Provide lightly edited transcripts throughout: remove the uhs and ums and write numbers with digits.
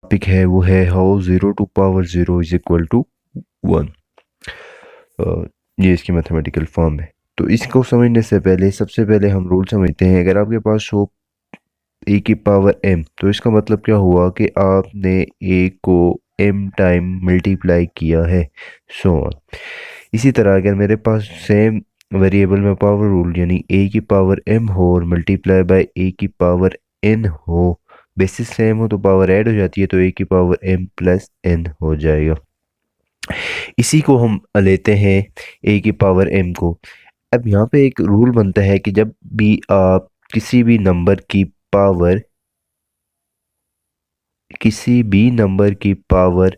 Topic है वो है how 0 to power 0 is equal to 1। ये इसकी मैथमेटिकल फॉर्म है। तो इसको समझने से पहले सबसे पहले हम रूल समझते हैं। अगर आपके पास हो ए की पावर m, तो इसका मतलब क्या हुआ कि आपने a को m टाइम मल्टीप्लाई किया है, सो ऑन। इसी तरह अगर मेरे पास सेम वेरिएबल में पावर रूल यानी a की पावर m हो और मल्टीप्लाई बाय a की पावर n हो, बेसिस सेम हो तो पावर ऐड हो जाती है, तो a की पावर m प्लस n हो जाएगा। इसी को हम लेते हैं a की पावर m को। अब यहाँ पे एक रूल बनता है कि जब भी आप किसी भी नंबर की पावर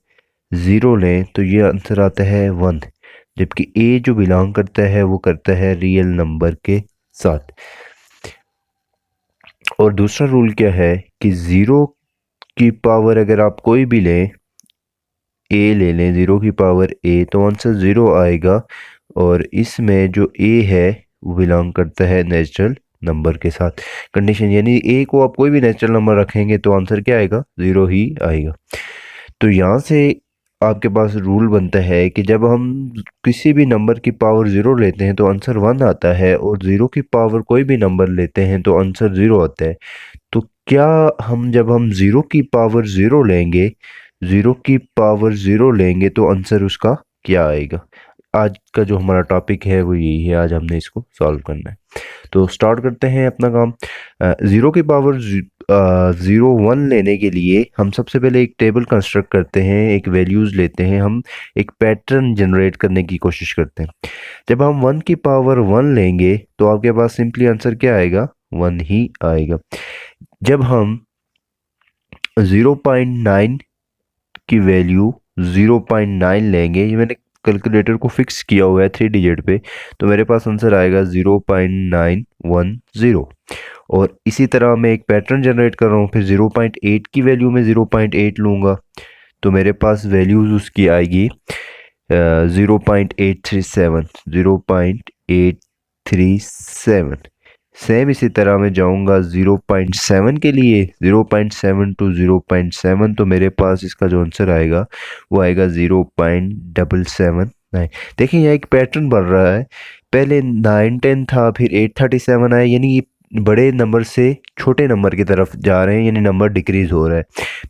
ज़ीरो लें तो ये आंसर आता है 1, जबकि a जो बिलोंग करता है वो करता है रियल नंबर के साथ। और दूसरा रूल क्या है कि ज़ीरो की पावर अगर आप कोई भी लें, ए ले लें, ज़ीरो की पावर ए, तो आंसर ज़ीरो आएगा। और इसमें जो ए है वो बिलोंग करता है नेचुरल नंबर के साथ। कंडीशन यानी ए को आप कोई भी नेचुरल नंबर रखेंगे तो आंसर क्या आएगा, ज़ीरो ही आएगा। तो यहाँ से आपके पास रूल बनता है कि जब हम किसी भी नंबर की पावर ज़ीरो लेते हैं तो आंसर वन आता है, और ज़ीरो की पावर कोई भी नंबर लेते हैं तो आंसर ज़ीरो आता है। तो क्या हम जब हम ज़ीरो की पावर ज़ीरो लेंगे, ज़ीरो की पावर ज़ीरो लेंगे तो आंसर उसका क्या आएगा? आज का जो हमारा टॉपिक है वो यही है, आज हमने इसको सॉल्व करना है। तो स्टार्ट करते हैं अपना काम। ज़ीरो की पावर ज़ीरो वन लेने के लिए हम सबसे पहले एक टेबल कंस्ट्रक्ट करते हैं, एक वैल्यूज़ लेते हैं, हम एक पैटर्न जनरेट करने की कोशिश करते हैं। जब हम वन की पावर वन लेंगे तो आपके पास सिंपली आंसर क्या आएगा, वन ही आएगा। जब हम 0.9 की वैल्यू 0.9 लेंगे, ये मैंने कैलकुलेटर को फिक्स किया हुआ है 3 डिजिट पे, तो मेरे पास आंसर आएगा 0.910। और इसी तरह मैं एक पैटर्न जनरेट कर रहा हूँ, फिर 0.8 की वैल्यू में 0.8 लूँगा तो मेरे पास वैल्यूज़ उसकी आएगी 0.837, 0.837। सेम इसी तरह मैं जाऊंगा 0.7 के लिए, 0.7 टू 0.7, तो मेरे पास इसका जो आंसर आएगा वो आएगा 0.779। देखिए यहाँ एक पैटर्न बन रहा है, पहले 910 था, फिर 837 आया, यानी ये बड़े नंबर से छोटे नंबर की तरफ जा रहे हैं, यानी नंबर डिक्रीज हो रहा है।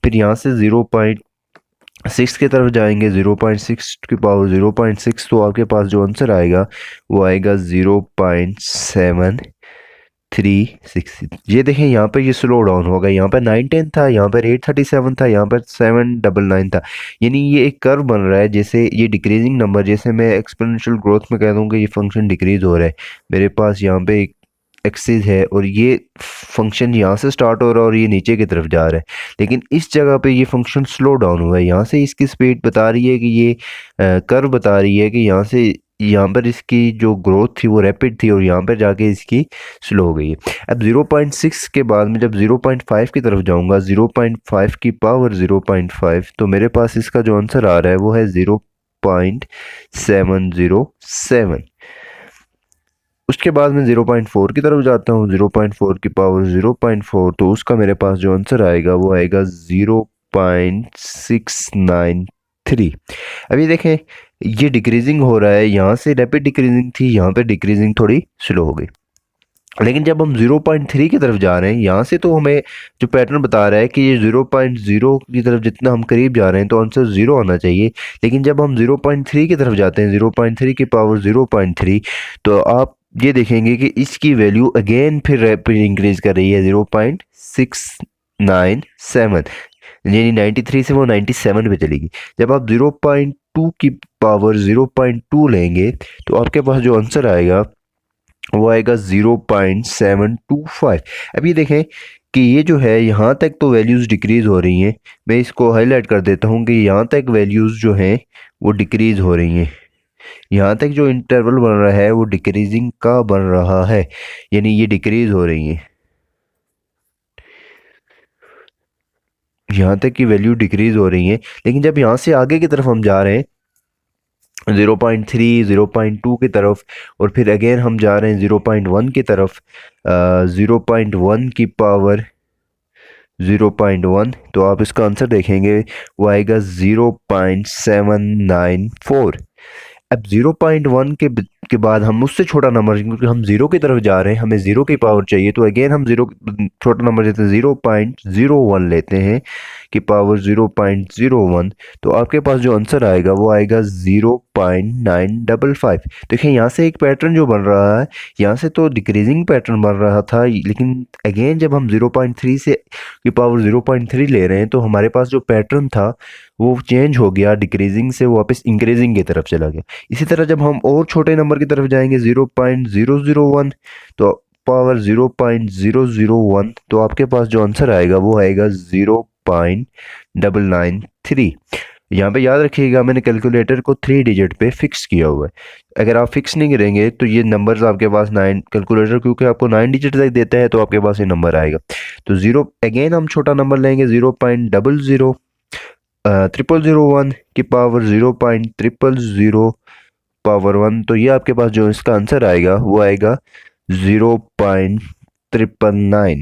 फिर यहाँ से 0.6 की तरफ जाएंगे, 0.6 की पावर 0.6, तो आपके पास जो आंसर आएगा वो आएगा 0.736। ये देखें यहाँ पे ये स्लो डाउन होगा, यहाँ पर 910 था, यहाँ पर 837 था, यहाँ पर 799 था। यानी ये एक कर्व बन रहा है, जैसे ये डिक्रीजिंग नंबर, जैसे मैं एक्सपोनेंशियल ग्रोथ में कह दूँगा ये फंक्शन डिक्रीज हो रहा है। मेरे पास यहाँ पे एक एक्सिस है और ये फंक्शन यहाँ से स्टार्ट हो रहा है और ये नीचे की तरफ जा रहा है, लेकिन इस जगह पे ये फंक्शन स्लो डाउन हुआ है। यहाँ से इसकी स्पीड बता रही है कि ये कर्व बता रही है कि यहाँ से यहाँ पर इसकी जो ग्रोथ थी वो रैपिड थी और यहाँ पर जाके इसकी स्लो हो गई है। अब 0.6 के बाद में जब 0.5 की तरफ जाऊँगा, 0.5 की पावर 0.5, तो मेरे पास इसका जो आंसर आ रहा है वो है 0.707। उसके बाद मैं 0.4 की तरफ जाता हूँ, 0.4 की पावर 0.4, तो उसका मेरे पास जो आंसर आएगा वो आएगा 0.693। अभी देखें ये डिक्रीजिंग हो रहा है, यहाँ से रैपिड डिक्रीजिंग थी, यहाँ पे डिक्रीजिंग थोड़ी स्लो हो गई। लेकिन जब हम 0.3 की तरफ जा रहे हैं, यहाँ से तो हमें जो पैटर्न बता रहा है कि ये 0.0 की तरफ जितना हम करीब जा रहे हैं तो आंसर 0 आना चाहिए। लेकिन जब हम 0.3 की तरफ जाते हैं, 0.3 की पावर 0.3, तो आप ये देखेंगे कि इसकी वैल्यू अगेन फिर रैपिड इंक्रीज कर रही है, 0.697, यानी 93 से वो 97 पे चलेगी। जब आप 0.2 की पावर 0.2 लेंगे तो आपके पास जो आंसर आएगा वो आएगा 0.725। अब ये देखें कि ये जो है यहाँ तक तो वैल्यूज़ डिक्रीज़ हो रही हैं। मैं इसको हाईलाइट कर देता हूँ कि यहाँ तक वैल्यूज़ जो हैं वो डिक्रीज़ हो रही हैं। यहाँ तक जो इंटरवल बन रहा है वो डिक्रीजिंग का बन रहा है, यानी ये डिक्रीज़ हो रही हैं। यहाँ तक की वैल्यू डिक्रीज़ हो रही हैं, लेकिन जब यहाँ से आगे की तरफ हम जा रहे हैं 0.3 0.2 की तरफ, और फिर अगेन हम जा रहे हैं 0.1 की तरफ, 0.1 की पावर 0.1, तो आप इसका आंसर देखेंगे वो आएगा 0.794। अब 0.1 के बाद हम उससे छोटा नंबर, क्योंकि हम जीरो की तरफ जा रहे हैं, हमें जीरो की पावर चाहिए, तो अगेन हम जीरो छोटा नंबर लेते हैं, 0.01 लेते हैं की पावर 0.01। तो आपके पास जो आंसर आएगा वो आएगा 0.955। देखिए यहाँ से एक पैटर्न जो बन रहा है, यहाँ से तो डिक्रीजिंग पैटर्न बन रहा था, लेकिन अगेन जब हम 0.3 से की पावर 0.3 ले रहे हैं तो हमारे पास जो पैटर्न था वो चेंज हो गया, डिक्रीजिंग से वापस इंक्रीजिंग की तरफ चला गया। इसी तरह जब हम और छोटे नंबर की तरफ जाएंगे 0.001, तो पावर 0.001, तो आपके पास जो आंसर आएगा वो आएगा 0.993। यहाँ पे याद रखिएगा मैंने कैलकुलेटर को 3 डिजिट पे फिक्स किया हुआ है। अगर आप फिक्स नहीं करेंगे तो ये नंबर्स आपके पास 9, कैलकुलेटर क्योंकि आपको 9 डिजिट तक देता है तो आपके पास ये नंबर आएगा। तो जीरो, अगेन हम छोटा नंबर लेंगे 0.00001 की पावर 0.000 पावर 1, तो ये आपके पास जो इसका आंसर आएगा वो आएगा 0.999।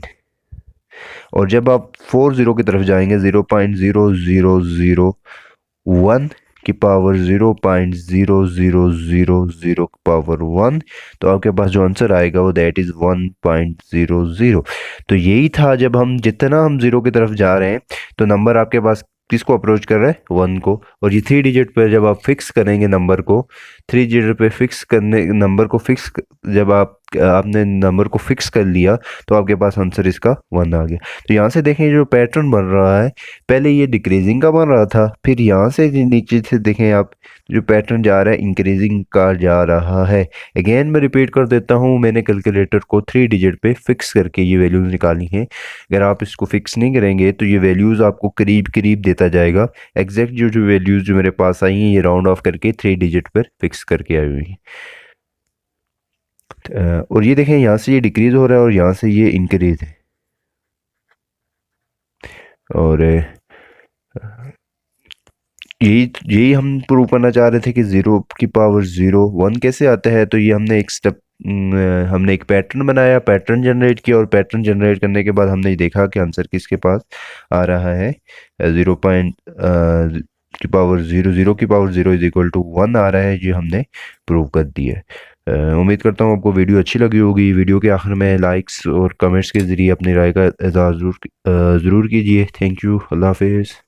और जब आप 40 की तरफ जाएंगे 0.0001 की पावर 0.0000 पावर 1, तो आपके पास जो आंसर आएगा वो दैट इज़ 1.00। तो यही था, जब हम जितना हम जीरो की तरफ जा रहे हैं तो नंबर आपके पास किसको अप्रोच कर रहा है, 1 को। और ये 3 डिजिट पे जब आप फिक्स करेंगे नंबर को, 3 डिजिट पे फिक्स करने नंबर को फिक्स, जब आपने नंबर को फिक्स कर लिया तो आपके पास आंसर इसका 1 आ गया। तो यहाँ से देखें जो पैटर्न बन रहा है, पहले ये डिक्रीजिंग का बन रहा था, फिर यहाँ से नीचे से देखें आप जो पैटर्न जा रहा है इंक्रीजिंग का जा रहा है। अगेन मैं रिपीट कर देता हूँ, मैंने कैलकुलेटर को 3 डिजिट पे फिक्स करके ये वैल्यूज़ निकाली हैं। अगर आप इसको फिक्स नहीं करेंगे तो ये वैल्यूज़ आपको करीब करीब देता जाएगा। एग्जैक्ट जो वैल्यूज़ जो मेरे पास आई हैं ये राउंड ऑफ करके 3 डिजिट पर फिक्स करके आई हुई हैं। और ये देखें यहाँ से ये डिक्रीज हो रहा है और यहाँ से ये इंक्रीज है। और यही यही हम प्रूव करना चाह रहे थे कि ज़ीरो की पावर 1 कैसे आता है। तो ये हमने एक स्टेप, हमने एक पैटर्न बनाया, पैटर्न जनरेट किया, और पैटर्न जनरेट करने के बाद हमने देखा कि आंसर किसके पास आ रहा है। 0 की पावर 0 की पावर 0 इज इक्वल टू 1 आ रहा है। ये हमने प्रूव कर दिया है। उम्मीद करता हूँ आपको वीडियो अच्छी लगी होगी। वीडियो के आखिर में लाइक्स और कमेंट्स के ज़रिए अपनी राय का इज़हार ज़रूर कीजिए। थैंक यू, अल्लाह हाफिज़।